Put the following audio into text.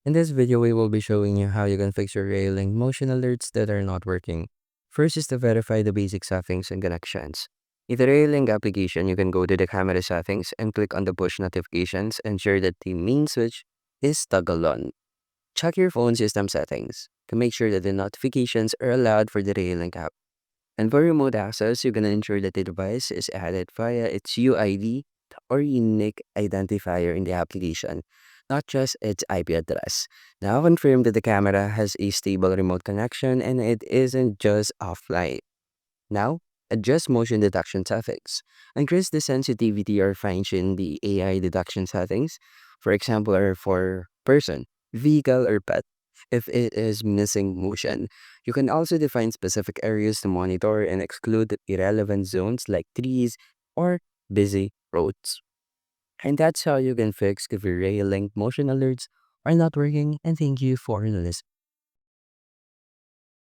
In this video, we will be showing you how you can fix your Reolink motion alerts that are not working. First is to verify the basic settings and connections. In the Reolink application, you can go to the camera settings and click on the push notifications, ensure that the main switch is toggled on. Check your phone system settings to make sure that the notifications are allowed for the Reolink app. And for remote access, you're going to ensure that the device is added via its UID or unique identifier in the application, not just its IP address. Now confirm that the camera has a stable remote connection and it isn't just offline. Now, adjust motion detection settings. Increase the sensitivity or fine-tune the AI detection settings, for example, or for person, vehicle, or pet, if it is missing motion. You can also define specific areas to monitor and exclude irrelevant zones like trees or busy roads. And that's how you can fix if your Ray Link motion alerts are not working. And thank you for listening.